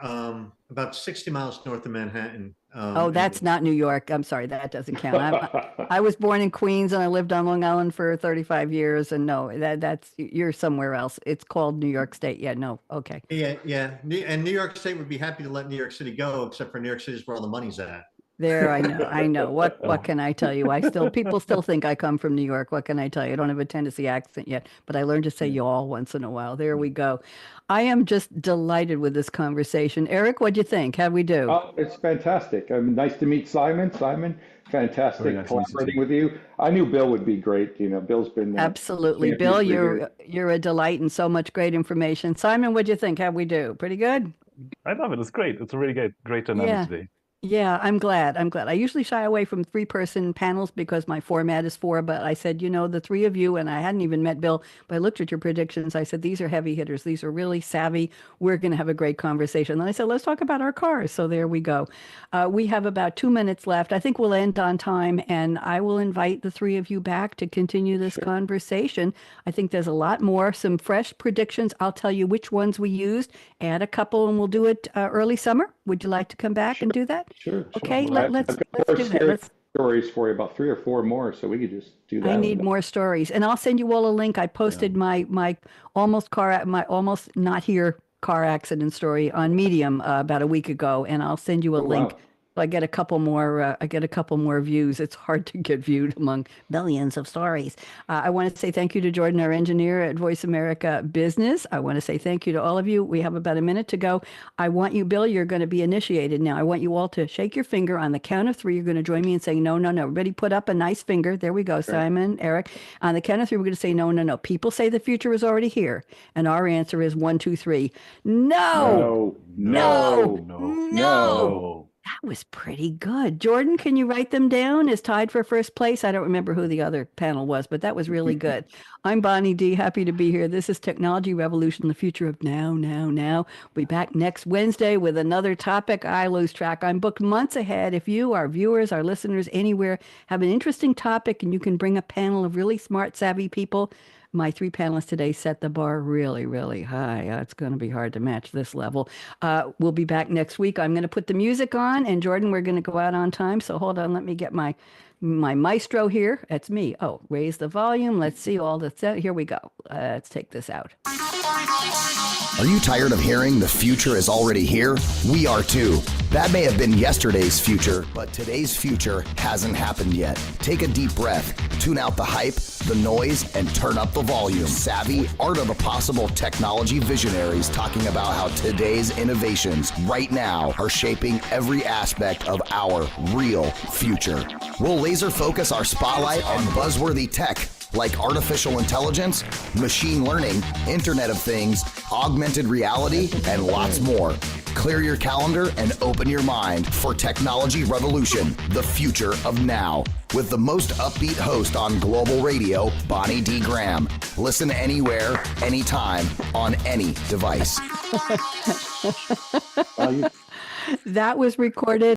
about 60 miles north of Manhattan. Oh, that's not New York. I'm sorry, that doesn't count. I was born in Queens and I lived on Long Island for 35 years. And no, that's you're somewhere else. It's called New York State. Yeah, no, okay. Yeah. And New York State would be happy to let New York City go, except for New York City is where all the money's at. There, I know. What can I tell you? People still think I come from New York. What can I tell you? I don't have a Tennessee accent yet, but I learned to say y'all once in a while. There we go. I am just delighted with this conversation. Eric, what'd you think? How'd we do? Oh, it's fantastic. Nice to meet Simon. Simon, fantastic nice collaborating with you. I knew Bill would be great. Bill's been Absolutely. Bill, you're a delight and so much great information. Simon, what'd you think? How'd we do? Pretty good? I love it. It's great. It's a really great dynamic today. Yeah, I'm glad. I usually shy away from 3-person panels because my format is 4, but I said, the 3 of you, and I hadn't even met Bill, but I looked at your predictions. I said, these are heavy hitters. These are really savvy. We're going to have a great conversation. And I said, let's talk about our cars. So there we go. We have about 2 minutes left. I think we'll end on time, and I will invite the 3 of you back to continue this conversation. I think there's a lot more, some fresh predictions. I'll tell you which ones we used, add a couple, and we'll do it early summer. Would you like to come back and do that? Sure. Okay, let's do that. Let's stories for you, about 3 or 4 more, so we could just do that. I need more stories, and I'll send you all a link. I posted my almost not here car accident story on Medium about a week ago, and I'll send you a link. Wow. I get a couple more views. It's hard to get viewed among millions of stories. I want to say thank you to Jordan, our engineer at Voice America Business. I want to say thank you to all of you. We have about a minute to go. I want you, Bill, you're going to be initiated now. I want you all to shake your finger on the count of 3. You're going to join me in saying no, no, no. Everybody put up a nice finger. There we go. Okay. Simon, Eric. On the count of 3, we're going to say no, no, no. People say the future is already here. And our answer is 1, 2, 3. No. No. That was pretty good. Jordan, can you write them down as tied for first place? I don't remember who the other panel was, but that was really good. I'm Bonnie D. Happy to be here. This is Technology Revolution, the future of now. We'll be back next Wednesday with another topic. I lose track. I'm booked months ahead. If you, our viewers, our listeners anywhere, have an interesting topic and you can bring a panel of really smart, savvy people, my 3 panelists today set the bar really, really high. It's going to be hard to match this level. We'll be back next week. I'm going to put the music on, and Jordan, we're going to go out on time. So hold on, let me get my maestro here. That's me. Oh, raise the volume. Let's see all the here we go. Let's take this out. Are you tired of hearing the future is already here? We are too. That may have been yesterday's future, but today's future hasn't happened yet. Take a deep breath, tune out the hype, the noise, and turn up the volume. Savvy, art of the possible technology visionaries talking about how today's innovations right now are shaping every aspect of our real future. We'll laser focus our spotlight on buzzworthy tech like artificial intelligence, machine learning, Internet of Things, augmented reality, and lots more. Clear your calendar and open your mind for Technology Revolution, the future of now, with the most upbeat host on global radio, Bonnie D. Graham. Listen anywhere, anytime, on any device. That was recorded